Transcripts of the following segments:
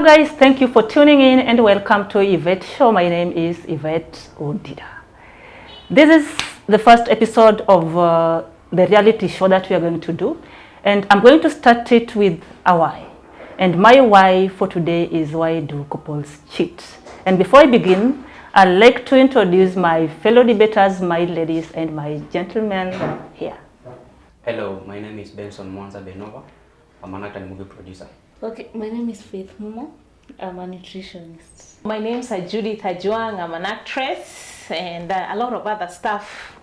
guys, thank you for tuning in and welcome to Yvette Show. My name is Yvette Odida. This is the first episode of the reality show that we are going to do, and I'm going to start it with a why. And my why for today is, why do couples cheat? And before I begin, I'd like to introduce my fellow debaters, my ladies and my gentlemen here. Hello, my name is Benson Mwanza Benova. I'm an actor and movie producer. Okay, my name is Faith Momo. I'm a nutritionist. My name is Judith Ajuang. I'm an actress and a lot of other stuff.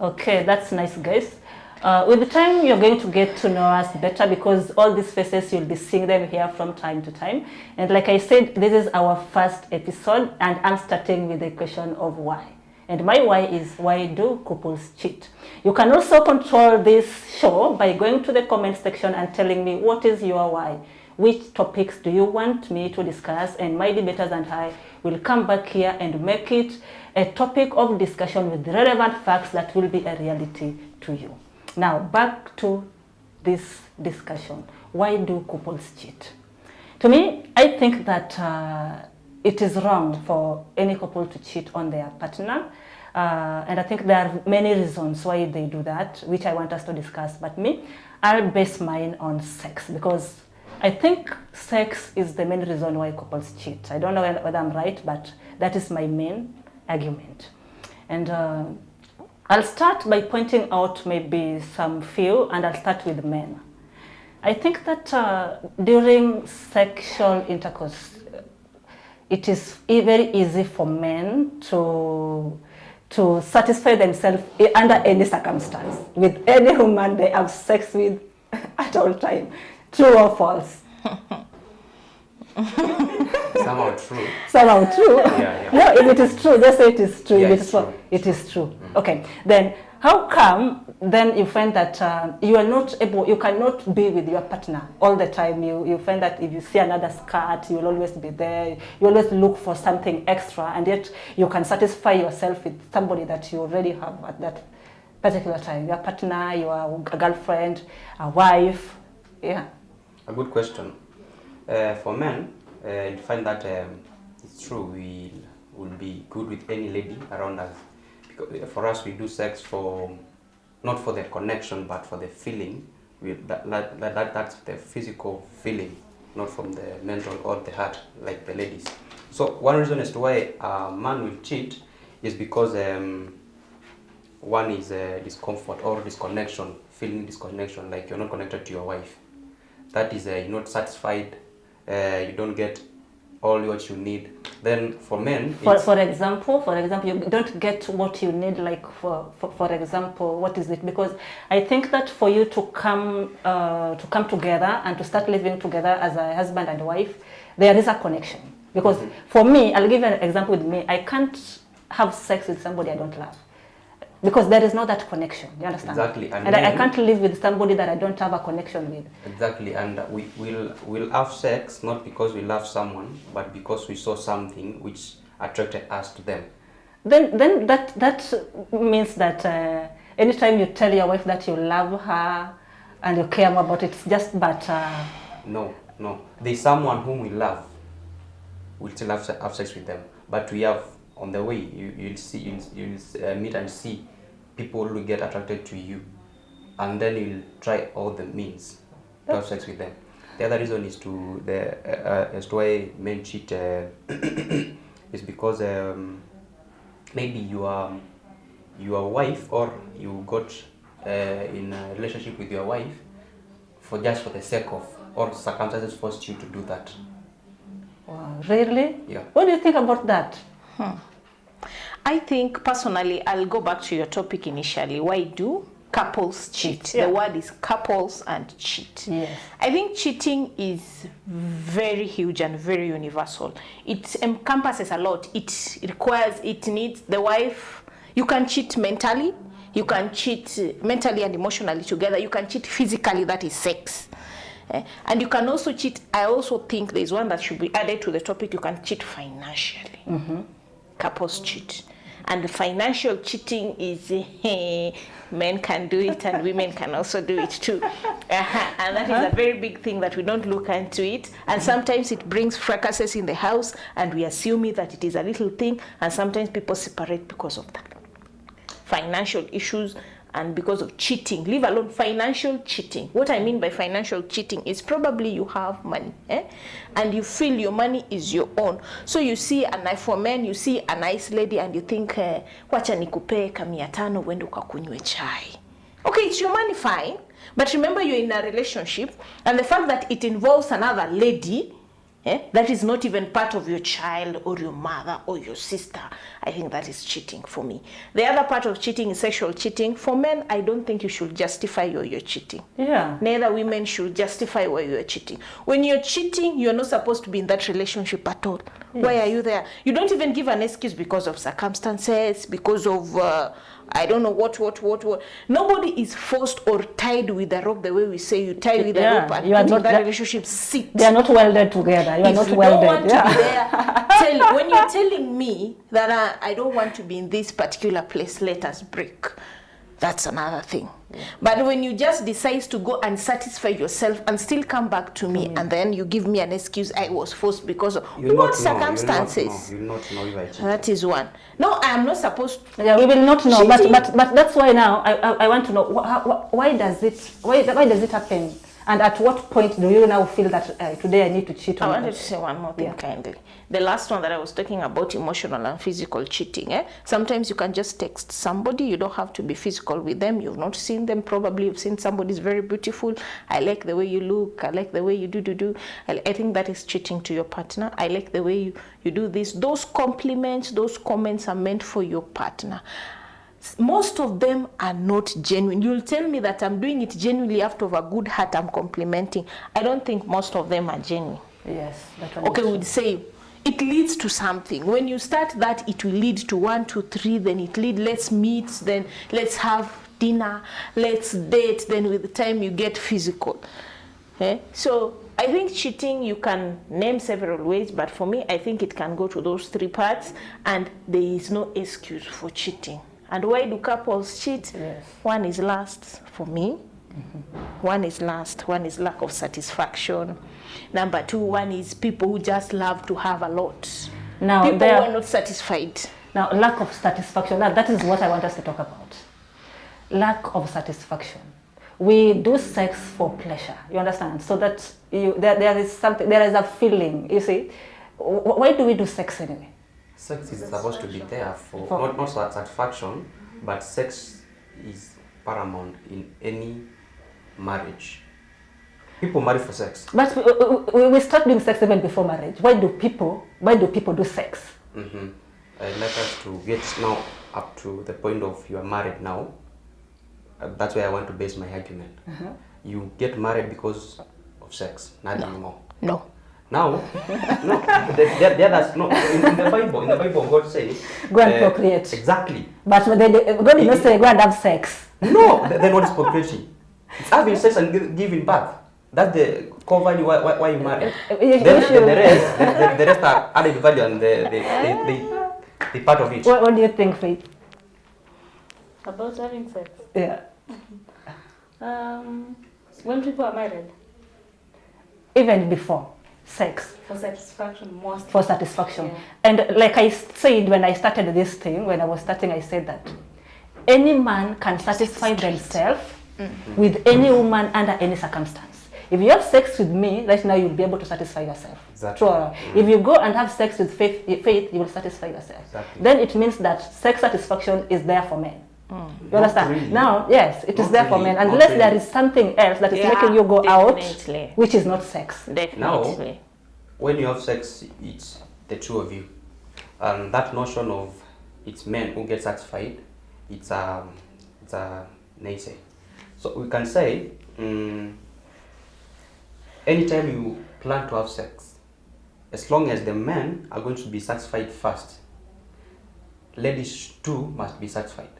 Okay, that's nice, guys. With the time, you're going to get to know us better because all these faces, you'll be seeing them here from time to time. And like I said, this is our first episode, and I'm starting with the question of why. And my why is, why do couples cheat? You can also control this show by going to the comment section and telling me what is your why. Which topics do you want me to discuss? And my debaters and I will come back here and make it a topic of discussion with relevant facts that will be a reality to you. Now, back to this discussion. Why do couples cheat? To me, I think that it is wrong for any couple to cheat on their partner. And I think there are many reasons why they do that, which I want us to discuss. But me, I'll base mine on sex, because I think sex is the main reason why couples cheat. I don't know whether I'm right, but that is my main argument. And I'll start by pointing out maybe some few, and I'll start with men. I think that during sexual intercourse, it is very easy for men to satisfy themselves under any circumstance, with any woman they have sex with at all time. True or false? Somehow true. Somehow true. Yeah. No, if it is true, just say it is true. Yeah, if it is true. false, it is true. Mm-hmm. Okay. Then how come then you find that you are not able, you cannot be with your partner all the time? You find that if you see another skirt, you will always be there. You always look for something extra, and yet you can satisfy yourself with somebody that you already have at that particular time. Your partner, your girlfriend, a wife. Yeah. A good question. For men, you find that it's true. We will be good with any lady around us. Because for us, we do sex for not for the connection, but for the feeling. That's the physical feeling, not from the mental or the heart, like the ladies. So one reason as to why a man will cheat is because one is discomfort or disconnection, feeling disconnection, like you're not connected to your wife. That is, you're not satisfied, you don't get all what you need. Then for men, for example, you don't get what you need. Like for example, what is it? Because I think that for you to come together and to start living together as a husband and wife, there is a connection. Because for me, I'll give an example with me. I can't have sex with somebody I don't love, because there is no that connection. You understand? Exactly. And I can't live with somebody that I don't have a connection with. Exactly. And we'll have sex not because we love someone, but because we saw something which attracted us to them. Then that means that anytime you tell your wife that you love her and you care more about it, it's just but No. There's someone whom we love. We'll still have sex with them, but we have on the way. You'll meet and see people who get attracted to you, and then you'll try all the means to have sex with them. The other reason is as to why men cheat is because maybe your wife, or you got in a relationship with your wife for the sake of, or circumstances forced you to do that. Wow, really? Yeah. What do you think about that? I think personally, I'll go back to your topic initially. Why do couples cheat? Yeah. The word is couples and cheat. Yes. I think cheating is very huge and very universal. It encompasses a lot. It needs the wife. You can cheat mentally. You can cheat mentally and emotionally together. You can cheat physically, that is sex. And you can also cheat. I also think there's one that should be added to the topic. You can cheat financially. Couples cheat. And financial cheating is men can do it and women can also do it too. And that is a very big thing that we don't look into it. And sometimes it brings fracases in the house and we assume that it is a little thing, and sometimes people separate because of that. Financial issues and because of cheating, leave alone financial cheating. What I mean by financial cheating is probably you have money and you feel your money is your own. So you see, for men, you see a nice lady and you think, wacha nikupe ka 500 uende ukakunywe chai. Okay, it's your money, fine. But remember, you're in a relationship, and the fact that it involves another lady, that is not even part of your child or your mother or your sister, I think that is cheating for me. The other part of cheating is sexual cheating. For men, I don't think you should justify you're cheating. Yeah. Neither women should justify why you're cheating. When you're cheating, you're not supposed to be in that relationship at all. Yes. Why are you there? You don't even give an excuse because of circumstances, because of I don't know what. Nobody is forced or tied with a rope the way we say you tie with a rope and you are not that relationship sit. They are not welded together. You are not welded. Don't want to be there, when you're telling me that I don't want to be in this particular place, let us break. That's another thing. Yeah. But when you just decide to go and satisfy yourself and still come back to me, and then you give me an excuse, I was forced because of what circumstances? You'll not know if I cheated. That is one. No, I am not supposed to. Yeah, we will not know. But that's why now I want to know why does it happen? And at what point do you now feel that today I need to cheat on I wanted to say one more thing kindly. The last one that I was talking about, emotional and physical cheating. Sometimes you can just text somebody. You don't have to be physical with them. You've not seen them. Probably you've seen somebody's very beautiful. I like the way you look. I like the way you do. I think that is cheating to your partner. I like the way you do this. Those compliments, those comments are meant for your partner. Most of them are not genuine. You'll tell me that I'm doing it genuinely out of a good heart. I'm complimenting. I don't think most of them are genuine. Yes. Okay, we'd say it leads to something. When you start that, it will lead to 1, 2, 3. Then it leads. Let's meet. Then let's have dinner. Let's date. Then with the time you get physical. So I think cheating, you can name several ways, but for me, I think it can go to those 3 parts, and there is no excuse for cheating. And why do couples cheat? Yes. One is lust for me. Mm-hmm. One is lust. One is lack of satisfaction. Number 2, one is people who just love to have a lot. Now, people who are not satisfied. Now, lack of satisfaction. Now, that is what I want us to talk about. Lack of satisfaction. We do sex for pleasure. You understand? So that there is something. There is a feeling. You see, why do we do sex anyway? Sex is supposed to be there for not satisfaction, but sex is paramount in any marriage. People marry for sex. But we start doing sex even before marriage. Why do people do sex? Mm-hmm. I'd like us to get now up to the point of you are married now. That's where I want to base my argument. Uh-huh. You get married because of sex, nothing more. No. Now, no, in the Bible, God says, go and procreate. Exactly. But God did not say go and have sex. No, then what is procreating? It's having sex and giving birth. That's the core value why you marry. Then the rest are added value and the part of it. What do you think, Faith? About having sex? Yeah. When people are married? Even before. Sex. For satisfaction, most. For satisfaction. Yeah. And like I said when I started this thing, when I was starting, I said that any man can satisfy themselves with any woman under any circumstance. If you have sex with me, right now you'll be able to satisfy yourself. Exactly. True. If you go and have sex with Faith, you will satisfy yourself. Exactly. Then it means that sex satisfaction is there for men. You understand? Really. Now, yes, it is Not there really. for men, unless there is something else that is making you go definitely. out, which is not sex. Definitely. Now, when you have sex, it's the two of you, and that notion of it's men who get satisfied, it's a naysay. So we can say, anytime you plan to have sex, as long as the men are going to be satisfied first, ladies too must be satisfied.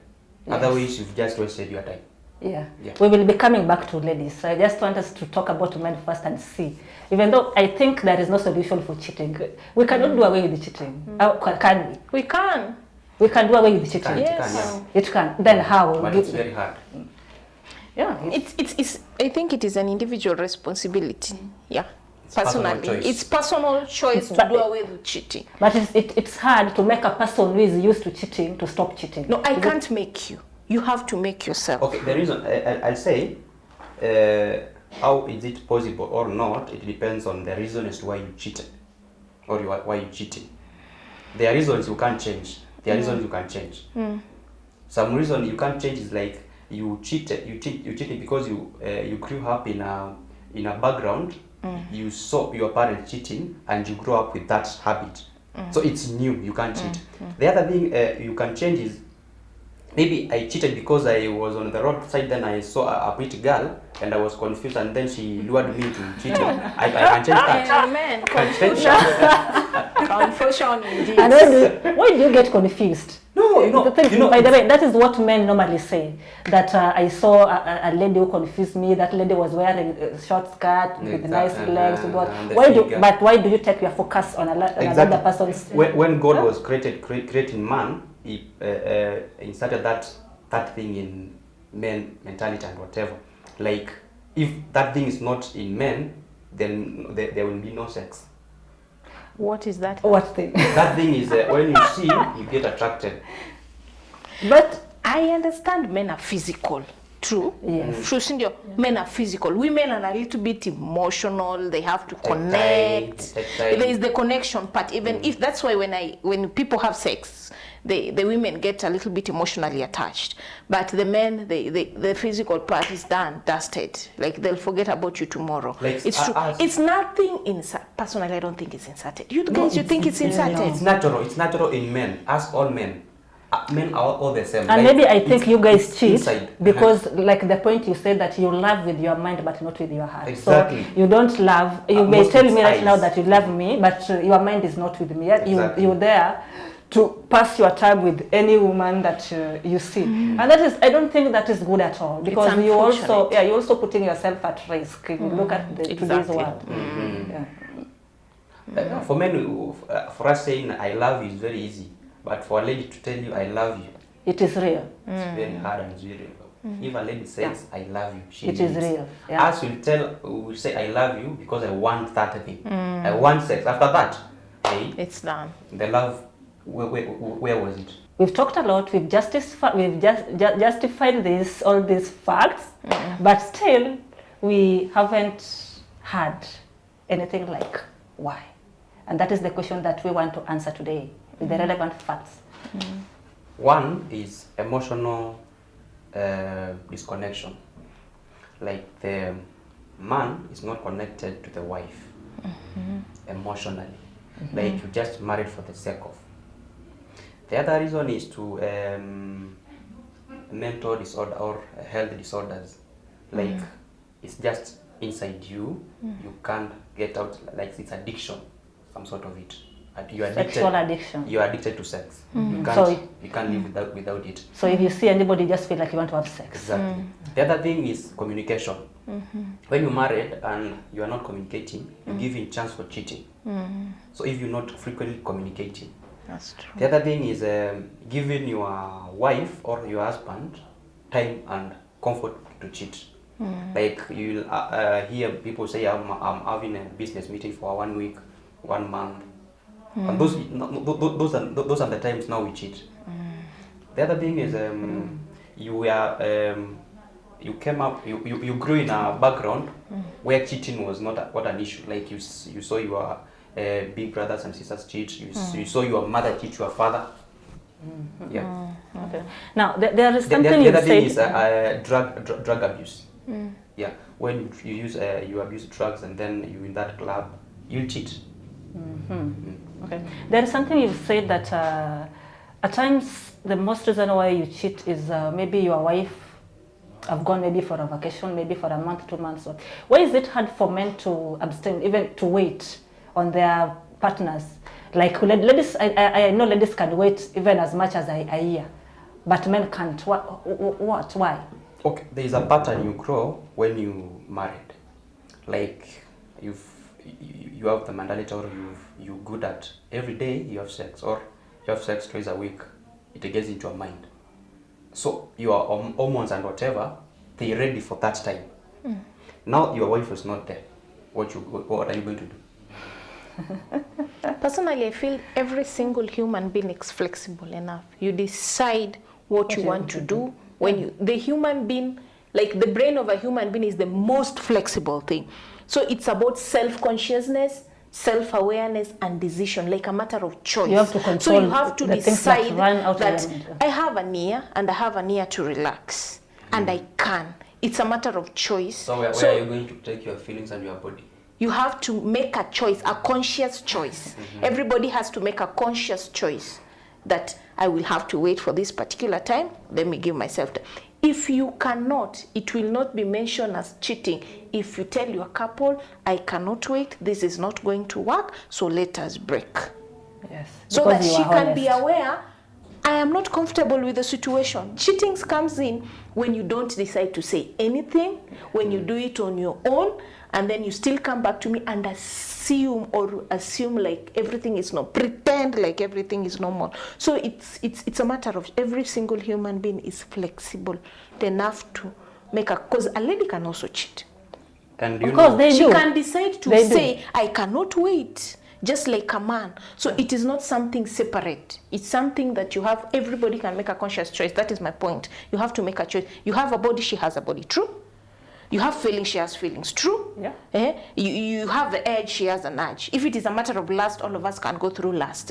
Yes. Otherwise, you've just wasted your time. Yeah. We will be coming back to ladies. So I just want us to talk about men first and see. Even though I think there is no solution for cheating, we cannot do away with cheating. Can we? We can. We can do away with cheating. It can, Yes. yeah. It can. Then how? But it's very hard. Yeah. It's I think it is an individual responsibility. Yeah. It's personal Personally, choice. it's personal choice to But- do away with cheating. But it's hard to make a person who is used to cheating to stop cheating. No, I can't make you. You have to make yourself. Okay, the reason I'll say, how is it possible or not? It depends on the reason as to why you cheated, or why you cheated. There are reasons you can't change. There are reasons you can change. Some reason you can't change is like you cheated. You cheated because you grew up in a background. You saw your parents cheating, and you grew up with that habit. So it's new. You can't cheat. The other thing you can change is, maybe I cheated because I was on the roadside, then I saw a pretty girl and I was confused, and then she lured me to cheating. I can change that. Amen. Can change Confusion indeed. And why do you get confused? No, By the way, that is what men normally say. That I saw a lady who confused me. That lady was wearing a short skirt with nice legs. Why do you take your focus on another person's? When God was creating man, he inserted that thing in men mentality and whatever. Like, if that thing is not in men, then there will be no sex. What is that? What thing? That thing is when you see, you get attracted. But I understand men are physical. True. Yes. True, Cindy. Men are physical. Women are a little bit emotional. They have to connect. There is the connection part. Even if that's why when people have sex, the women get a little bit emotionally attached. But the men, the physical part is done, dusted. Like, they'll forget about you tomorrow. Like, it's true. It's nothing inside. Personally, I don't think it's inserted. You guys, you think it's inserted? It's natural. It's natural in men. As all men. Men are all the same. And like, maybe I think you guys cheat inside. because, like the point you said, that you love with your mind but not with your heart. Exactly. So you don't love. You may most tell it's me right eyes. now that you love me, but your mind is not with me. Exactly. You're there to pass your time with any woman that you see, and that is. I don't think that is good at all, because It's you also unfortunate. you're also putting yourself at risk. If you look at today's Exactly. world. Yeah. For men, for us saying I love you is very easy, but for a lady to tell you I love you, It is real. it's very hard and it's very real. If a lady says I love you, she It is means. real. Yeah. Us will say I love you because I want that thing. I want sex. After that, hey, It's done. the love, where was it? We've talked a lot. We've justified all these facts, but still we haven't had anything like why, and that is the question that we want to answer today with the relevant facts. One is emotional disconnection. Like, the man is not connected to the wife emotionally. Like, you just married for the sake of. The other reason is to mental disorder or health disorders. Like, it's just inside you. You can't get out. Like, it's addiction, some sort of it. You are addicted. Sexual addiction. You are addicted to sex. You can't. So you can't live without it. So if you see anybody, just feel like you want to have sex. Exactly. The other thing is communication. When you're married and you are not communicating, you give in chance for cheating. So if you're not frequently communicating. That's true. The other thing is giving your wife or your husband time and comfort to cheat. Like, you'll hear people say, I'm having a business meeting for 1 week, 1 month. And those are the times now we cheat. The other thing is you came up, you grew in a background where cheating was not an issue. Like, you saw your big brothers and sisters cheat. You saw your mother cheat your father. Yeah. Okay. Now there is The something you other thing is said. drug abuse. Yeah. When you abuse drugs and then you're in that club, you'll cheat. Okay. There is something you said that at times the most reason why you cheat is maybe your wife have gone maybe for a vacation, maybe for a month, 2 months. So why is it hard for men to abstain, even to wait on their partners? Like, ladies, I know ladies can wait even as much as a year, but men can't. What? Why? Okay, there is a pattern you grow when you married. Like, you have the mentality, or you good at every day you have sex, or you have sex twice a week. it gets into your mind. So your hormones and whatever, they're ready for that time. Now your wife is not there. What are you going to do? Personally, I feel every single human being is flexible enough. You decide what you want to do. When the human being, like the brain of a human being is the most flexible thing. So it's about self-consciousness, self-awareness, and decision, like a matter of choice. You have to control so you have to the things decide that run out that of your mind. I have an ear and I have an ear to relax, and I can. It's a matter of choice. So where are you going to take your feelings and your body? You have to make a choice, a conscious choice. Everybody has to make a conscious choice that I will have to wait for this particular time. Let me give myself time. If you cannot, it will not be mentioned as cheating. If you tell your couple, I cannot wait, this is not going to work, so let us break. Yes. So because that you she are can be honest. aware, I am not comfortable with the situation. Cheating comes in when you don't decide to say anything, when you do it on your own, and then you still come back to me and assume like everything is normal, pretend like everything is normal. So it's a matter of every single human being is flexible enough to make because a lady can also cheat. And Of course, they She do. can decide to They say, I cannot wait, just like a man. So it is not something separate. It's something that you have, everybody can make a conscious choice. That is my point. You have to make a choice. You have a body, she has a body, true? You have feelings, she has feelings, true? Yeah. You have the edge, she has an edge. If it is a matter of lust, all of us can go through lust.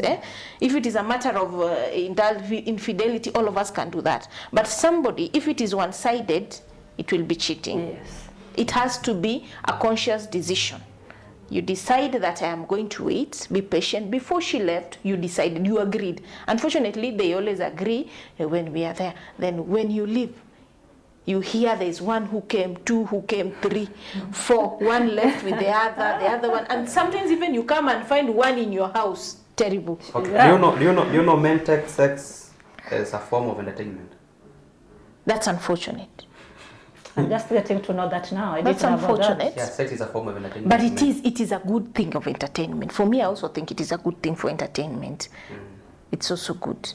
If it is a matter of infidelity, all of us can do that. But somebody, if it is one-sided, it will be cheating. Yes. It has to be a conscious decision. You decide that I am going to wait, be patient. Before she left, you decided, you agreed. Unfortunately, they always agree when we are there. Then when you leave, you hear there's one who came, two who came, three, four, one left with the other one. And sometimes even you come and find one in your house. Terrible. Okay. Yeah. Do you know men take sex as a form of entertainment? That's unfortunate. I'm just getting to know that now. I That's didn't know about that. unfortunate. Yeah, sex is a form of entertainment. But to men. it is a good thing of entertainment. For me, I also think it is a good thing for entertainment. It's also good.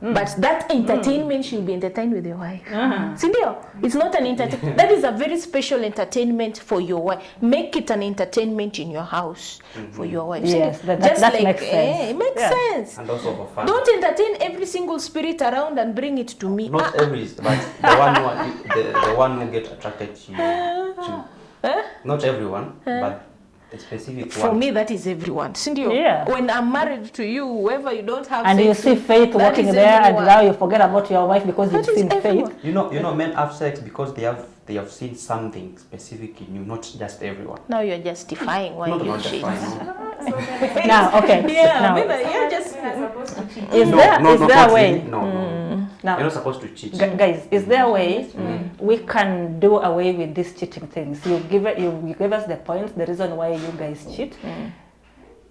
But that entertainment should be entertained with your wife. Sindio? It's not an entertainment. That is a very special entertainment for your wife. Make it an entertainment in your house for your wife. Yes, Sindio? that makes sense. It makes Yeah. sense. And also for fun. Don't entertain every single spirit around and bring it to me. Not every, but the one who get attracted to you. Not everyone, but the specific For one. me, that is everyone. Sindio? Yeah. When I'm married to you, whoever you don't have And you sex see with, Faith that walking is there, and everyone. now you forget about your wife because That you've is seen everyone. Faith. You know, men have sex because they have seen something specific in you, not just everyone. Now you're justifying why Not you just cheat. fine. No. Now, okay. Yeah, now, you're just is No, there no, is no, there not a way? really. No. Now, You're not supposed to cheat. guys, is there a way we can do away with these cheating things? You give us the points, the reason why you guys cheat.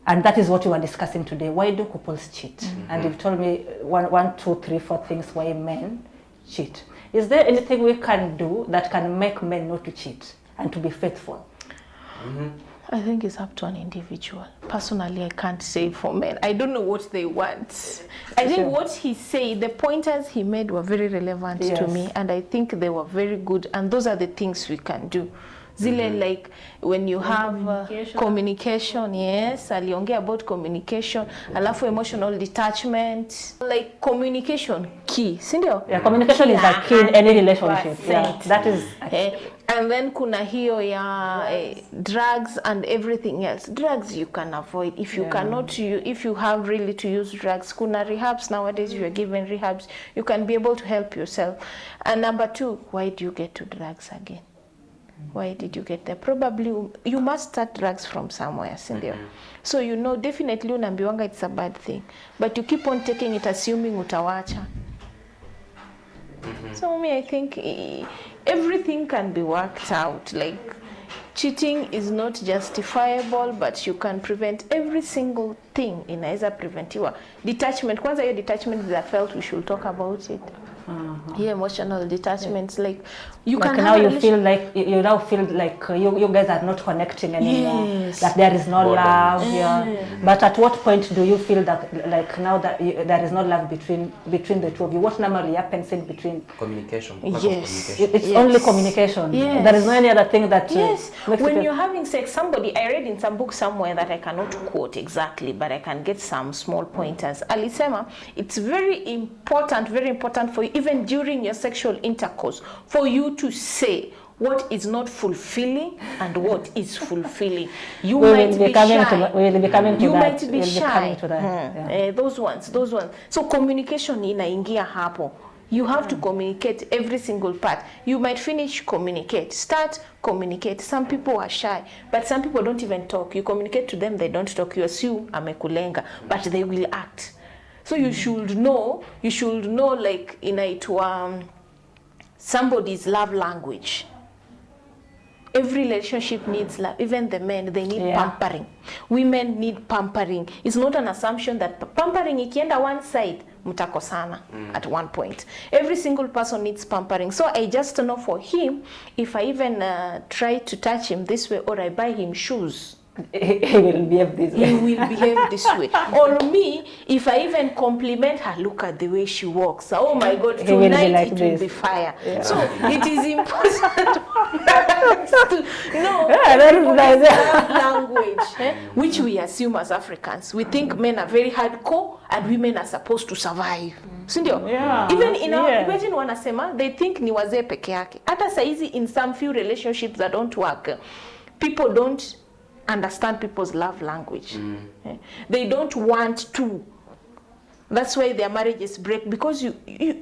And that is what we were discussing today. Why do couples cheat? And you've told me one, two, three, four things why men cheat. Is there anything we can do that can make men not to cheat and to be faithful? I think it's up to an individual. Personally, I can't say for men. I don't know what they want. I think what he said, the pointers he made were very relevant to Yes. me, and I think they were very good. And those are the things we can do. Zile, like when you have communication, yes, aliongea about communication, alafu emotional detachment, like communication key, sindio? Yeah, communication is a key in any relationship. Yeah, 100%. that is. And then kuna hiyo ya drugs and everything else. Drugs you can avoid if you cannot. If you have really to use drugs, kuna rehabs nowadays. You are given rehabs. You can be able to help yourself. And number two, why do you get to drugs again? Why did you get there? Probably you must start drugs from somewhere, Cindy. So you know definitely unaambiwanga it's a bad thing, but you keep on taking it assuming utawacha. So me, I think everything can be worked out. Like cheating is not justifiable, but you can prevent every single thing inaweza preventiwa. Detachment, kwanza hiyo detachment that I felt we should talk about it. Yeah, emotional detachments, like you like can now have you feel like you feel like you guys are not connecting anymore. Yes. That there is no Boredom. love. Yeah. But at what point do you feel that like now that there is no love between the two of you? What normally happens in between? Communication. Yes. Communication. It's only communication. Yes. There is no any other thing that Yes, makes when you you're having sex, somebody, I read in some book somewhere that I cannot quote exactly, but I can get some small pointers. Alisema, it's very important for you, even during your sexual intercourse, for you to say what is not fulfilling and what is fulfilling. You might be shy. We will be coming to You that. might be We'll be shy. coming to that. Yeah. Those ones. So communication inaingia hapo. You have to communicate every single part. You might finish, communicate. Start, communicate. Some people are shy, but some people don't even talk. You communicate to them, they don't talk. You assume amekulenga, but they will act. So you should know like inaitwa somebody's love language. Every relationship needs love. Even the men, they need pampering. Women need pampering. It's not an assumption that pampering ikienda one side, mtakosana at one point. Every single person needs pampering. So I just know for him, if I even try to touch him this way or I buy him shoes, he will behave this way. He will behave this way. Or me, if I even compliment her, look at the way she walks. Oh my God, He will be tonight like it this. will be fire. Yeah. So it is important to know that is nice. love language, which we assume as Africans. We think men are very hardcore and women are supposed to survive. Sindio? Yeah. Even in our, Yeah. imagine wanasema, they think ni wazee peke yake. Hata saizi in some few relationships that don't work, people don't understand people's love language. They don't want to. That's why their marriages break, because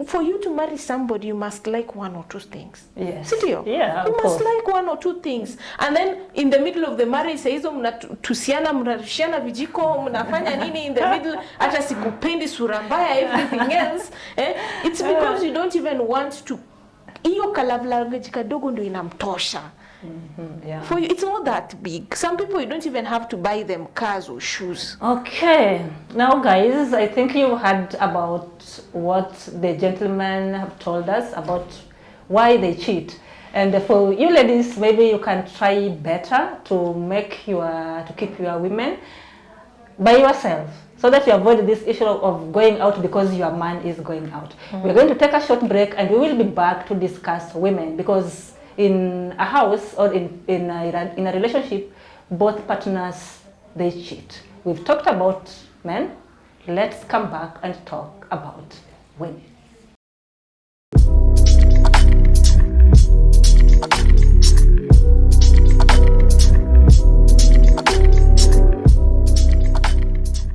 for you to marry somebody, you must like one or two things. Yes. Sindio? Yeah, you of must course. like one or two things. And then in the middle of the marriage, saizo mnatusiana, mnarushiana vijiko, mnafanya nini in the middle, hata sikupendi sura mbaya, everything else. It's because you don't even want to. Iyo love language kadogo ndo inamtosha. Yeah. For you, it's not that big. Some people, you don't even have to buy them cars or shoes. Okay, now guys, I think you heard about what the gentlemen have told us about why they cheat. And for you ladies, maybe you can try better to keep your women by yourself, so that you avoid this issue of going out because your man is going out. We're going to take a short break and we will be back to discuss women, because in a house or in a relationship, both partners, they cheat. We've talked about men. Let's come back and talk about women.